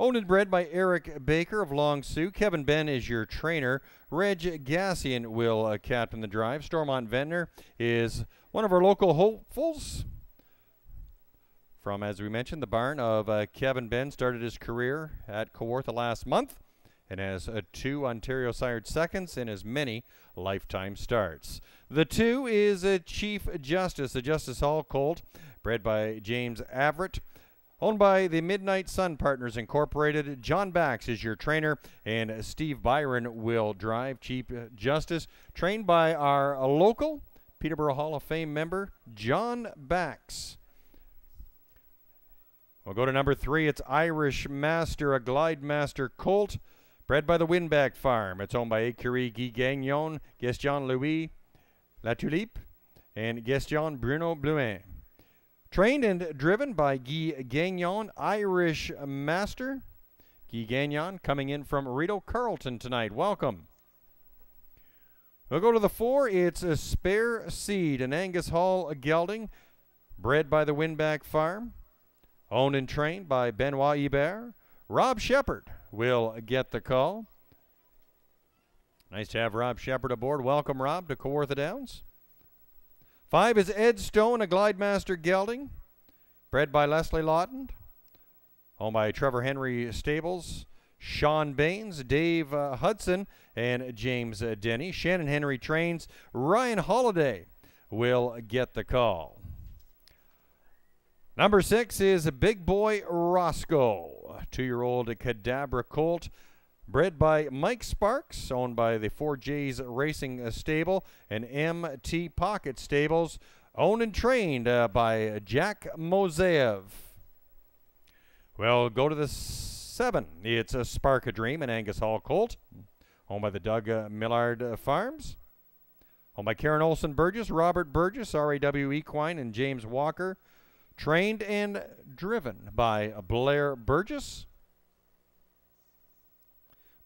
Owned and bred by Eric Baker of Long Sioux. Kevin Ben is your trainer. Reg Gassian will captain the drive. Stormont Ventnor is one of our local hopefuls. From, as we mentioned, the barn of Kevin Ben. Started his career at Kawartha last month and has 2 Ontario sired seconds in as many lifetime starts. The 2 is Chief Justice, a Justice Hall colt, bred by James Averitt. Owned by the Midnight Sun Partners Incorporated. John Bax is your trainer, and Steve Byron will drive. Chief Justice, trained by our local Peterborough Hall of Fame member, John Bax. We'll go to number 3. It's Irish Master, a Glide Master colt, bred by the Winback Farm. It's owned by Écurie Guy Gagnon, Gaston Louis Latulippe, and Gaston Bruno Blouin. Trained and driven by Guy Gagnon, Irish Master. Guy Gagnon coming in from Rideau Carleton tonight. Welcome. We'll go to the 4. It's a Spare Seed, an Angus Hall gelding, bred by the Winback Farm. Owned and trained by Benoit Hebert. Rob Shepard will get the call. Nice to have Rob Shepard aboard. Welcome, Rob, to Kawartha Downs. 5 is Ed Stone, a Glide Master gelding, bred by Leslie Lawton. Owned by Trevor Henry Stables, Sean Baines, Dave Hudson, and James Denny. Shannon Henry trains. Ryan Holiday will get the call. Number 6 is Big Boy Roscoe, a 2-year-old Cadabra colt, bred by Mike Sparks, owned by the 4J's Racing Stable and MT Pocket Stables, owned and trained by Jack Moseev. Well, go to the 7. It's a Spark a Dream, an Angus Hall colt, owned by the Doug Millard Farms, owned by Karen Olson Burgess, Robert Burgess, RAW Equine, and James Walker. Trained and driven by Blair Burgess.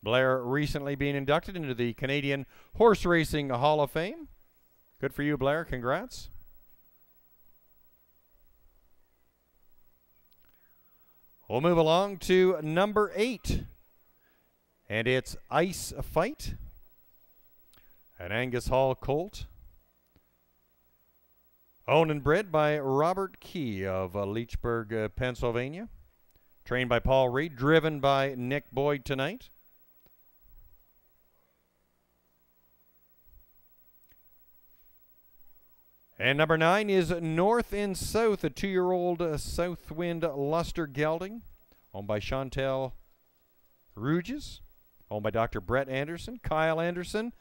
Blair recently being inducted into the Canadian Horse Racing Hall of Fame. Good for you, Blair. Congrats. We'll move along to number 8. And it's Ice Fight, an Angus Hall colt. Owned and bred by Robert Key of Leechburg, Pennsylvania. Trained by Paul Reed. Driven by Nick Boyd tonight. And number 9 is North and South, a 2-year-old Southwind Luster gelding. Owned by Chantel Ruges. Owned by Dr. Brett Anderson. Kyle Anderson.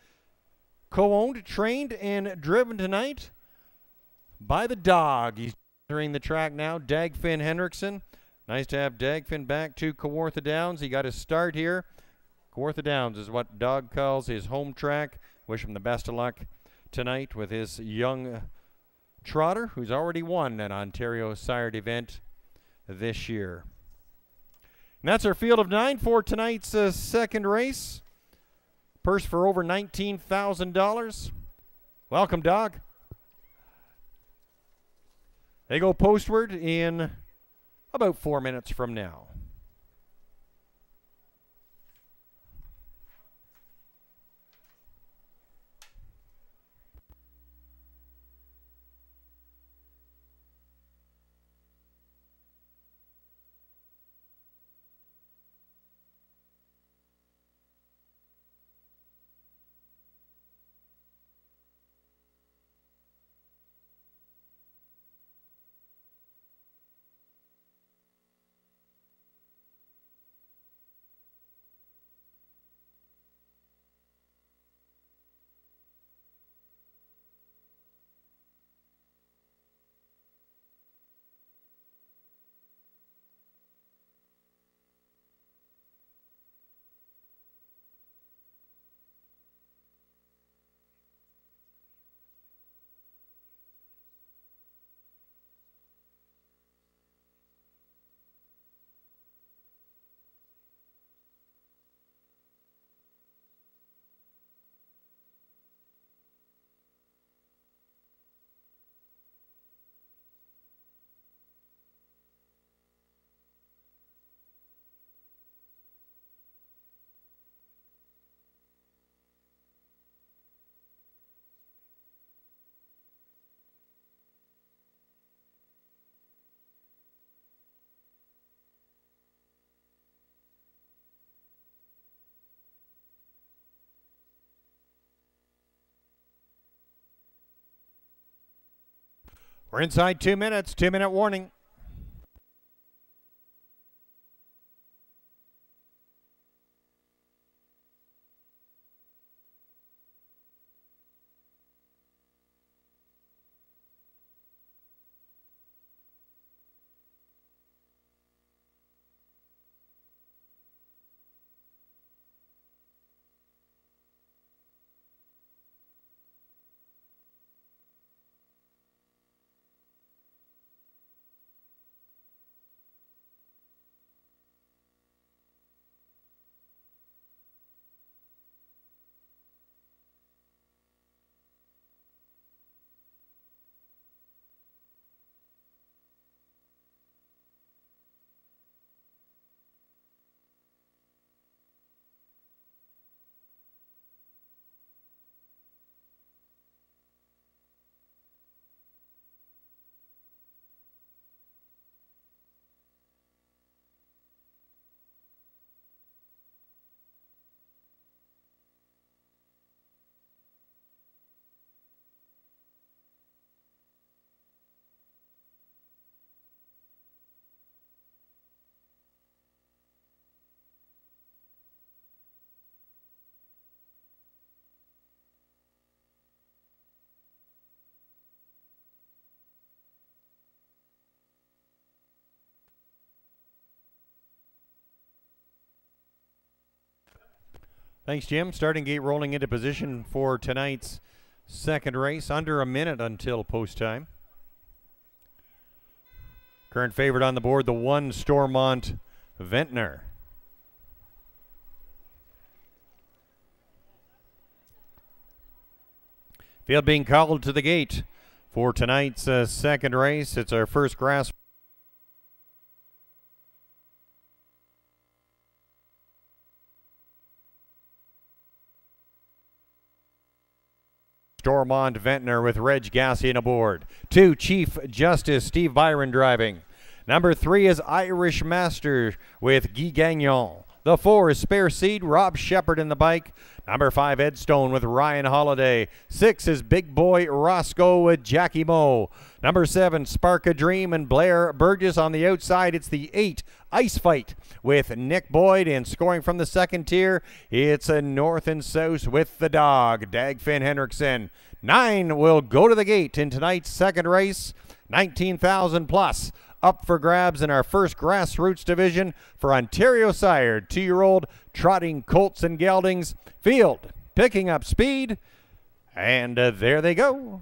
Co-owned, trained, and driven tonight by the dog. He's entering the track now, Dagfinn Henriksen. Nice to have Dagfinn back to Kawartha Downs. He got his start here. Kawartha Downs is what Doug calls his home track. Wish him the best of luck tonight with his young trotter who's already won an Ontario sired event this year. And that's our field of 9 for tonight's second race. Purse for over $19,000. Welcome, dog. They go postward in about 4 minutes from now. We're inside 2 minutes, 2-minute warning. Thanks, Jim. Starting gate rolling into position for tonight's second race. Under a minute until post time. Current favorite on the board, the 1 Stormont Ventnor. Field being called to the gate for tonight's second race. It's our first grass. Stormont Ventnor with Reg Gassian aboard. 2, Chief Justice Steve Byron driving. Number 3 is Irish Master with Guy Gagnon. The 4 is Spare Seed, Rob Shepard in the bike. Number 5, Edstone with Ryan Holiday. 6 is Big Boy Roscoe with Jackie Moe. Number 7, Spark a Dream and Blair Burgess on the outside. It's the 8, Ice Fight with Nick Boyd. And scoring from the second tier, it's a North and South with the dog, Dagfinn Henriksen. 9 will go to the gate in tonight's second race. 19,000 plus up for grabs in our first grassroots division for Ontario sired 2-year-old trotting colts and geldings. Field picking up speed, and there they go.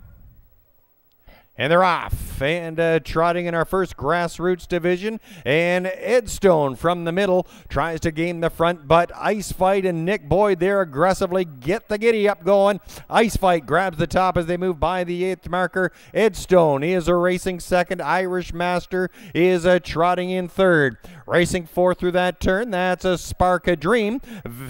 And they're off and trotting in our first grassroots division. And Edstone from the middle tries to gain the front, but Ice Fight and Nick Boyd there aggressively get the giddy up going. Ice Fight grabs the top as they move by the 8th marker. Edstone is a racing second. Irish Master is trotting in third. Racing fourth through that turn, that's a Spark a Dream.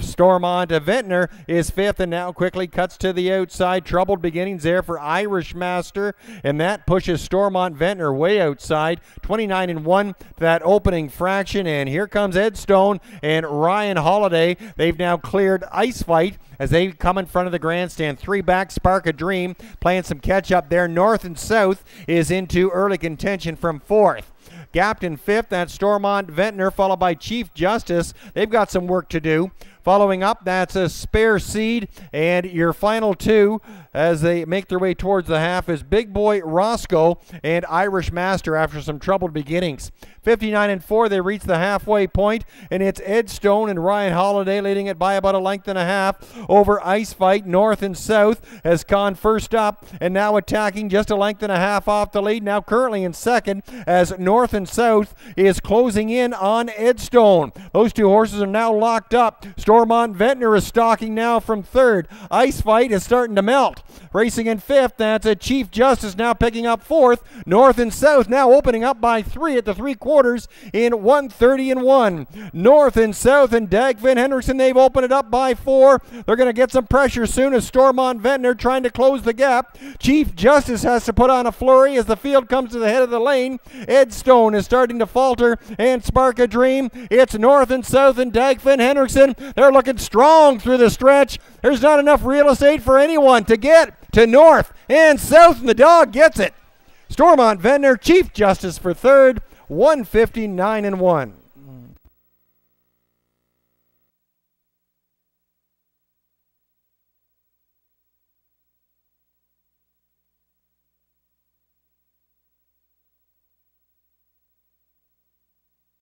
Stormont Ventnor is fifth and now quickly cuts to the outside. Troubled beginnings there for Irish Master, and that pushes Stormont Ventnor way outside. 29-1 to that opening fraction, and here comes Edstone and Ryan Holiday. They've now cleared Ice Fight as they come in front of the grandstand. 3 back, Spark a Dream playing some catch up there. North and South is into early contention from 4th. Gapped in 5th, that's Stormont Ventnor, followed by Chief Justice. They've got some work to do. Following up, that's a Spare Seed, and your final 2 as they make their way towards the half is Big Boy Roscoe and Irish Master after some troubled beginnings. 59-4, they reach the halfway point, and it's Edstone and Ryan Holiday leading it by about a length and a half over Ice Fight. North and South has gone first up and now attacking just a length and a half off the lead. Now currently in second as North and South is closing in on Edstone. Those 2 horses are now locked up. Stormont Ventnor is stalking now from third. Ice Fight is starting to melt. Racing in 5th, that's a Chief Justice now picking up 4th. North and South now opening up by 3 at the 3/4 in 1:30-1. North and South and Dagfinn Henriksen, they've opened it up by 4. They're going to get some pressure soon as Stormont Ventnor trying to close the gap. Chief Justice has to put on a flurry as the field comes to the head of the lane. Edstone is starting to falter, and Spark a Dream. It's North and South and Dagfinn Henriksen. They're looking strong through the stretch. There's not enough real estate for anyone to get to North and South, and the dog gets it. Stormont Ventnor, Chief Justice for third, 159 and 1.